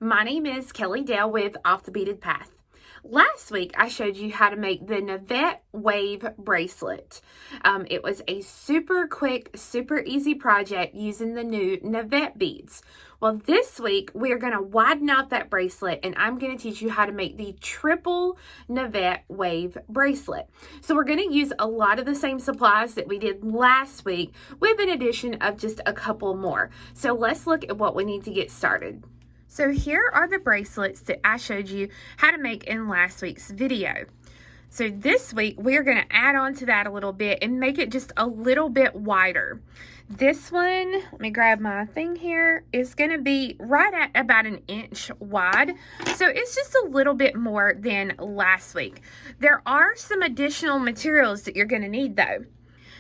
My name is Kelly Dale with Off the Beaded Path. Last week, I showed you how to make the Navette wave bracelet. It was a super quick, super easy project using the new Navette beads. Well, this week, we're going to widen out that bracelet, and I'm going to teach you how to make the triple Navette wave bracelet. So we're going to use a lot of the same supplies that we did last week with an addition of just a couple more. So let's look at what we need to get started. So here are the bracelets that I showed you how to make in last week's video. So this week, we're going to add on to that a little bit and make it just a little bit wider. This one, let me grab my thing here, is going to be right at about 1 inch wide. So it's just a little bit more than last week. There are some additional materials that you're going to need though.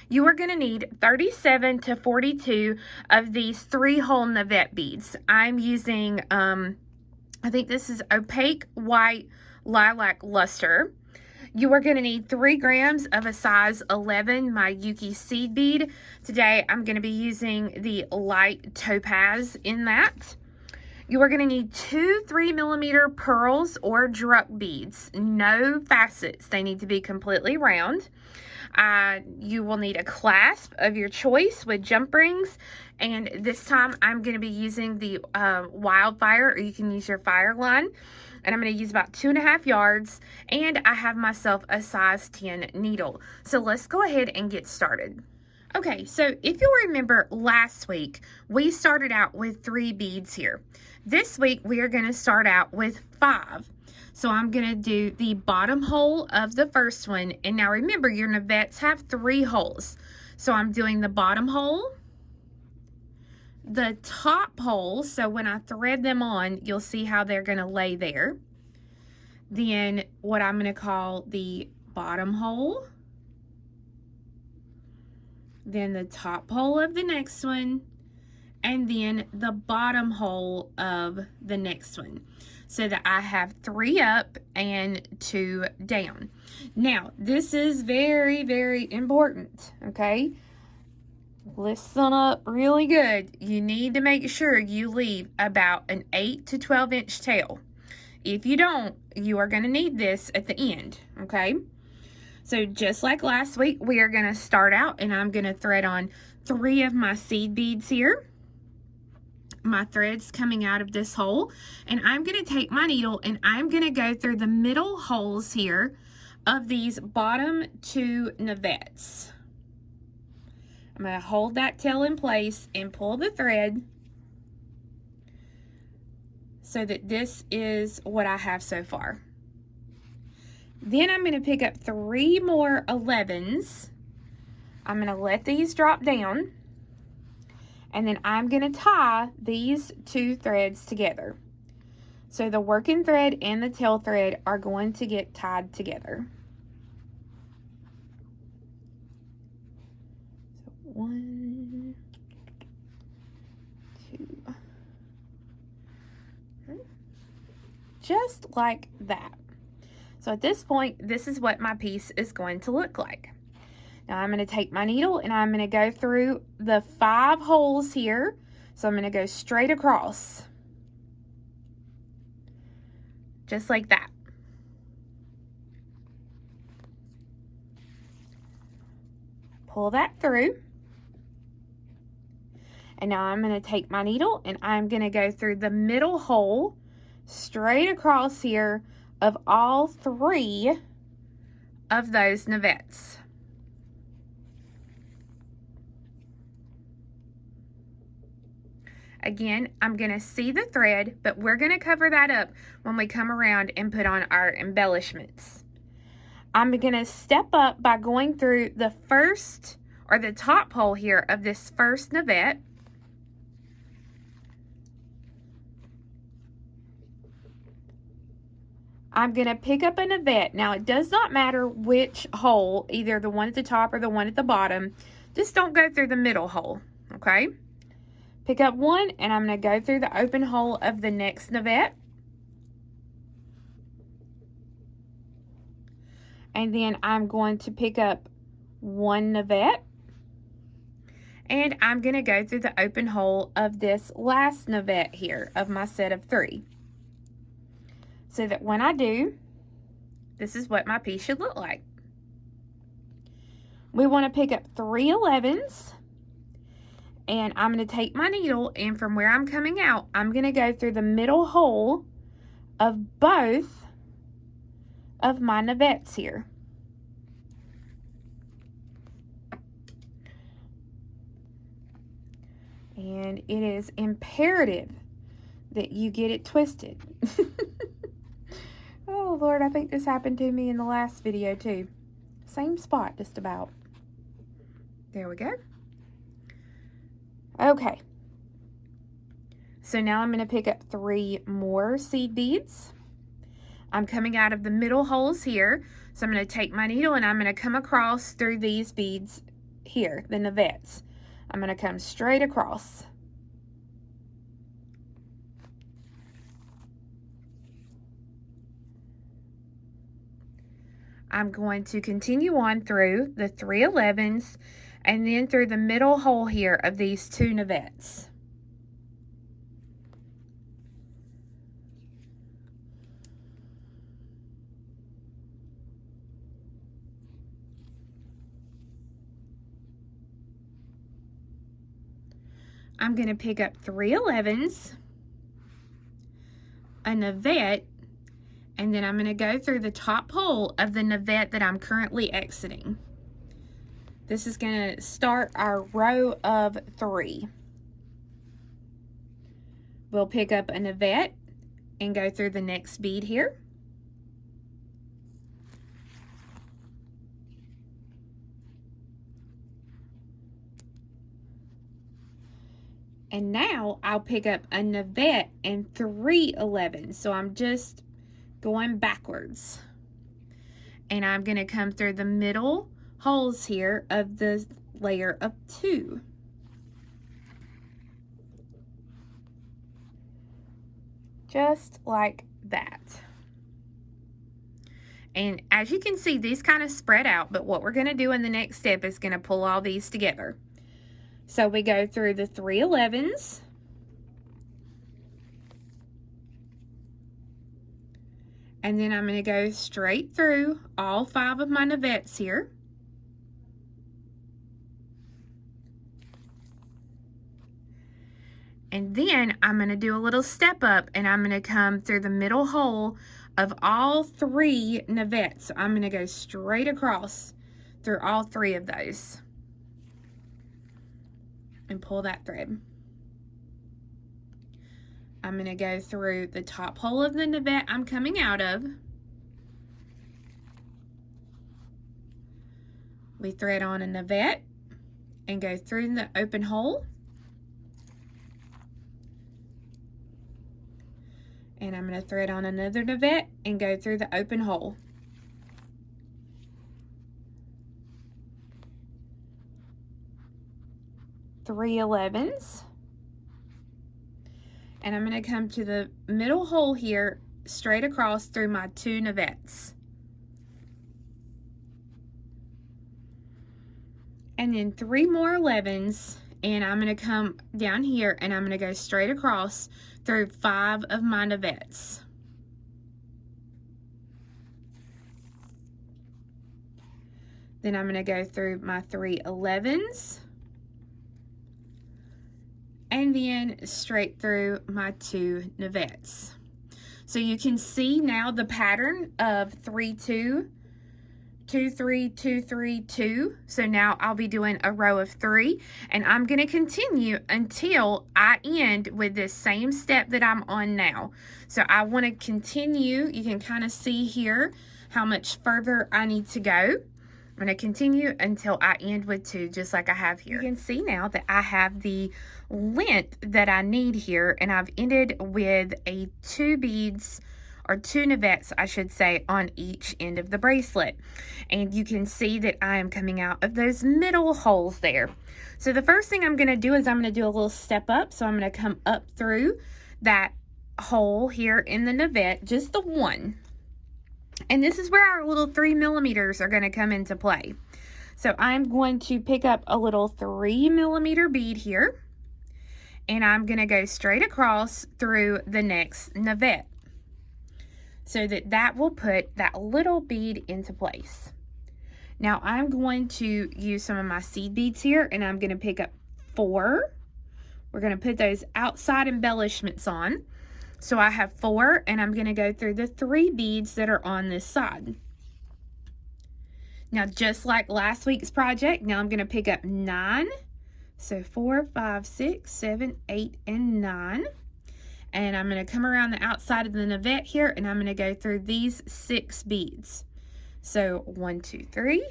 You are going to need 37 to 42 of these 3-hole Navette beads. I'm using, I think this is opaque white lilac luster. You are going to need 3 grams of a size 11 Miyuki seed bead. Today, I'm going to be using the light topaz in that. You are going to need 2 3mm pearls or Druk beads. No facets. They need to be completely round. You will need a clasp of your choice with jump rings, and this time I'm going to be using the Wildfire, or you can use your fire line, and I'm going to use about 2.5 yards, and I have myself a size 10 needle. So let's go ahead and get started. Okay, so if you'll remember last week, we started out with 3 beads here. This week, we are going to start out with 5. So I'm going to do the bottom hole of the first one. And now remember, your Navettes have 3 holes. So I'm doing the bottom hole, the top hole. So when I thread them on, you'll see how they're going to lay there. Then what I'm going to call the bottom hole. Then the top hole of the next one. And then the bottom hole of the next one. So that I have 3 up and 2 down. Now, this is very, very important, okay? Listen up really good. You need to make sure you leave about an 8 to 12 inch tail. If you don't, you are going to need this at the end, okay? So just like last week, we are going to start out and I'm going to thread on 3 of my seed beads here. My threads coming out of this hole, and I'm going to take my needle and I'm going to go through the middle holes here of these bottom 2 Navettes. I'm going to hold that tail in place and pull the thread so that this is what I have so far. Then I'm going to pick up 3 more 11s. I'm going to let these drop down. And then I'm going to tie these 2 threads together. So the working thread and the tail thread are going to get tied together. So 1, 2. Just like that. So at this point, this is what my piece is going to look like. Now I'm going to take my needle and I'm going to go through the 5 holes here. So I'm going to go straight across. Just like that. Pull that through. And now I'm going to take my needle and I'm going to go through the middle hole straight across here of all 3 of those Navettes. Again, I'm going to see the thread, but we're going to cover that up when we come around and put on our embellishments. I'm going to step up by going through the first, or the top hole here of this first Navette. I'm going to pick up a Navette. Now, it does not matter which hole, either the one at the top or the one at the bottom. Just don't go through the middle hole, okay? Pick up one, and I'm going to go through the open hole of the next Navette. And then I'm going to pick up 1 Navette. And I'm going to go through the open hole of this last Navette here of my set of 3. so that when I do, this is what my piece should look like. We want to pick up 3 11s, and I'm going to take my needle, and from where I'm coming out, I'm going to go through the middle hole of both of my Navettes here. And it is imperative that you get it twisted. Oh Lord, I think this happened to me in the last video too. Same spot, just about. There we go. Okay. So now I'm going to pick up 3 more seed beads. I'm coming out of the middle holes here. So I'm going to take my needle and I'm going to come across through these beads here, the Navettes. I'm going to come straight across. I'm going to continue on through the 3 11s and then through the middle hole here of these 2 Navettes. I'm going to pick up 3 11s, a Navette, and then I'm going to go through the top hole of the Navette that I'm currently exiting. This is going to start our row of 3. We'll pick up a Navette and go through the next bead here. And now I'll pick up a Navette and 3 11s. So I'm just going backwards. And I'm going to come through the middle holes here of the layer of 2. Just like that. And as you can see, these kind of spread out, but what we're going to do in the next step is going to pull all these together. So we go through the 3 11s. And then I'm going to go straight through all 5 of my Navettes here. And then I'm going to do a little step up and I'm going to come through the middle hole of all 3 Navettes. So I'm going to go straight across through all 3 of those. And pull that thread. I'm going to go through the top hole of the Navette I'm coming out of. We thread on a Navette and go through the open hole. And I'm going to thread on another Navette and go through the open hole. Three 11s, and I'm going to come to the middle hole here straight across through my 2 Navettes, and then 3 more 11s, and I'm going to come down here and I'm going to go straight across through 5 of my Navettes. Then I'm going to go through my 3 11s. And then straight through my 2 Navettes. So you can see now the pattern of 3 2 2 3 2 3 2. So now I'll be doing a row of 3, and I'm going to continue until I end with this same step that I'm on now. So I want to continue. You can kind of see here how much further I need to go. I'm going to continue until I end with 2, just like I have here. You can see now that I have the length that I need here, and I've ended with a 2 beads, or 2 Navettes, I should say, on each end of the bracelet. And you can see that I am coming out of those middle holes there. So the first thing I'm going to do is I'm going to do a little step up. So I'm going to come up through that hole here in the Navette, just the one. And this is where our little 3 millimeters are going to come into play. So I'm going to pick up a little 3 millimeter bead here, and I'm going to go straight across through the next Navette. so that that will put that little bead into place. Now I'm going to use some of my seed beads here, and I'm going to pick up 4. We're going to put those outside embellishments on. So I have 4, and I'm going to go through the 3 beads that are on this side. Now, just like last week's project, now I'm going to pick up 9. So 4, 5, 6, 7, 8, and 9. And I'm going to come around the outside of the Navette here, and I'm going to go through these 6 beads. So 1, 2, 3,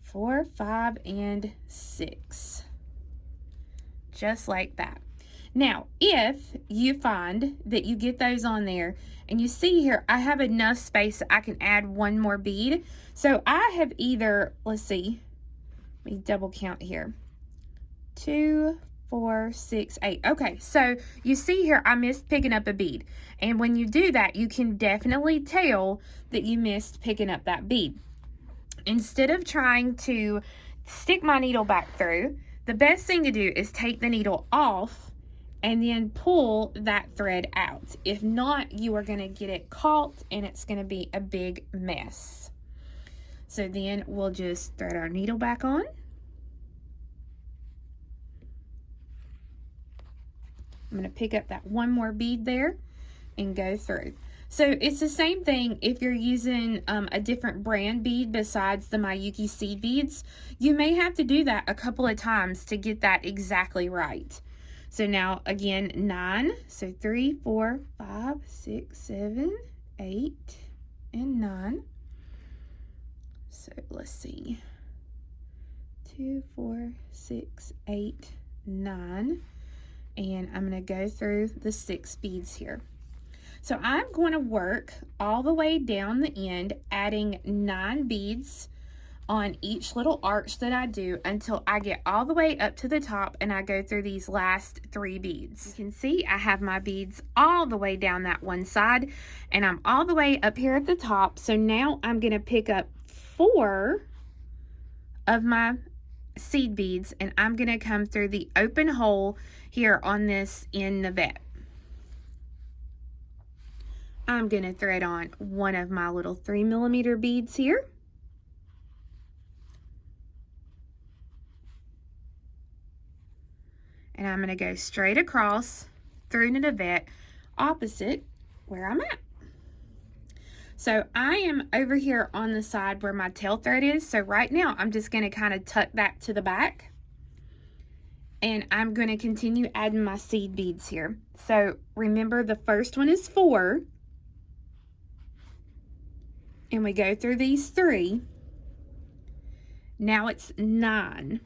4, 5, and 6. Just like that. Now, if you find that you get those on there, and you see here, I have enough space that I can add 1 more bead. So I have either, let's see, let me double count here. 2, 4, 6, 8. Okay, so you see here, I missed picking up a bead. And when you do that, you can definitely tell that you missed picking up that bead. Instead of trying to stick my needle back through, the best thing to do is take the needle off and then pull that thread out. If not, you are going to get it caught and it's going to be a big mess. So then we'll just thread our needle back on. I'm going to pick up that 1 more bead there and go through. So it's the same thing if you're using a different brand bead besides the Miyuki seed beads. You may have to do that a couple of times to get that exactly right. So now again, 9. So 3, 4, 5, 6, 7, 8, and 9. So let's see. 2, 4, 6, 8, 9. And I'm going to go through the 6 beads here. So I'm going to work all the way down the end, adding 9 beads on each little arch that I do until I get all the way up to the top and I go through these last 3 beads. You can see I have my beads all the way down that one side and I'm all the way up here at the top. So now I'm going to pick up 4 of my seed beads and I'm going to come through the open hole here on this end Navette. I'm going to thread on one of my little 3mm beads here. And I'm going to go straight across through the Navette opposite where I'm at. So I am over here on the side where my tail thread is. So right now I'm just going to kind of tuck that to the back. And I'm going to continue adding my seed beads here. So remember the first one is 4. And we go through these 3. Now it's 9.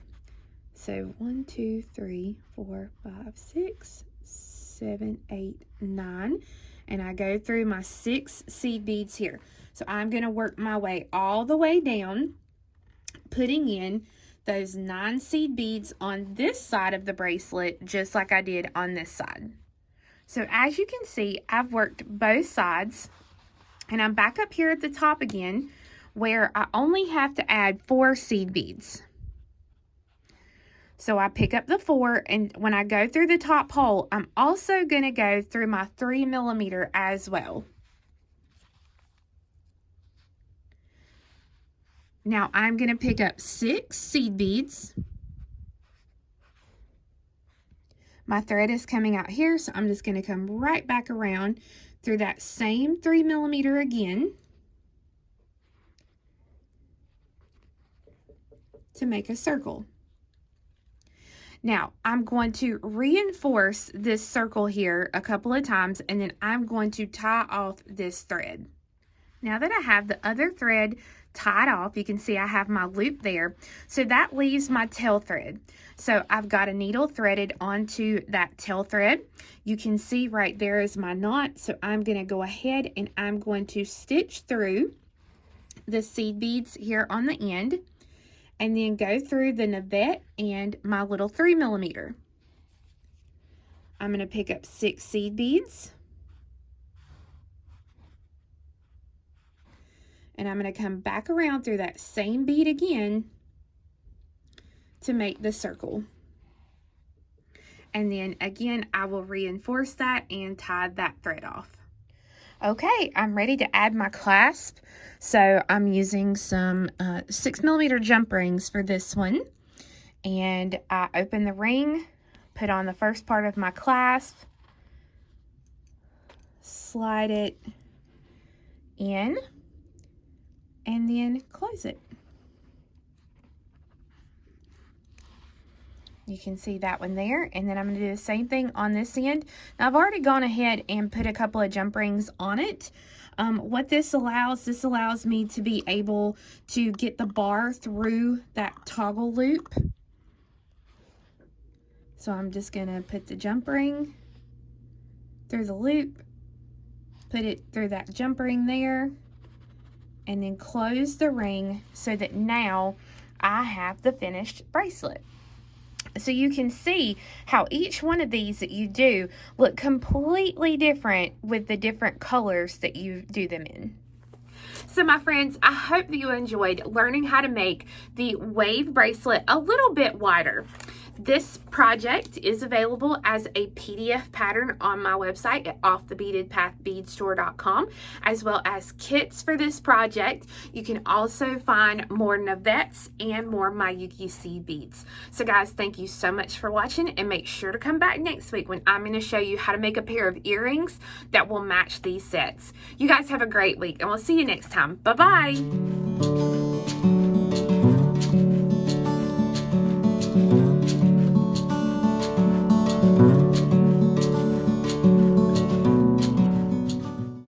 So 1, 2, 3, 4, 5, 6, 7, 8, 9. And I go through my 6 seed beads here. So I'm going to work my way all the way down, putting in those 9 seed beads on this side of the bracelet, just like I did on this side. So as you can see, I've worked both sides. And I'm back up here at the top again, where I only have to add 4 seed beads. So I pick up the 4, and when I go through the top hole, I'm also going to go through my 3mm as well. Now I'm going to pick up 6 seed beads. My thread is coming out here, so I'm just going to come right back around through that same 3mm again to make a circle. Now, I'm going to reinforce this circle here a couple of times, and then I'm going to tie off this thread. Now that I have the other thread tied off, you can see I have my loop there. So that leaves my tail thread. So I've got a needle threaded onto that tail thread. You can see right there is my knot. So I'm going to go ahead and I'm going to stitch through the seed beads here on the end and then go through the Navette and my little 3mm. I'm going to pick up 6 seed beads. And I'm going to come back around through that same bead again to make the circle. And then again, I will reinforce that and tie that thread off. Okay, I'm ready to add my clasp. So I'm using some 6mm jump rings for this one. And I open the ring, put on the first part of my clasp, slide it in, and then close it. You can see that one there, and then I'm going to do the same thing on this end. Now I've already gone ahead and put a couple of jump rings on it. What this allows me to be able to get the bar through that toggle loop. So I'm just going to put the jump ring through the loop, put it through that jump ring there, and then close the ring so that now I have the finished bracelet. So you can see how each one of these that you do look completely different with the different colors that you do them in. So my friends, I hope that you enjoyed learning how to make the wave bracelet a little bit wider. This project is available as a PDF pattern on my website at offthebeadedpathbeadstore.com, as well as kits for this project. You can also find more Navettes and more Miyuki seed beads. So guys, thank you so much for watching, and make sure to come back next week when I'm going to show you how to make a pair of earrings that will match these sets. You guys have a great week, and we'll see you next time. Bye-bye.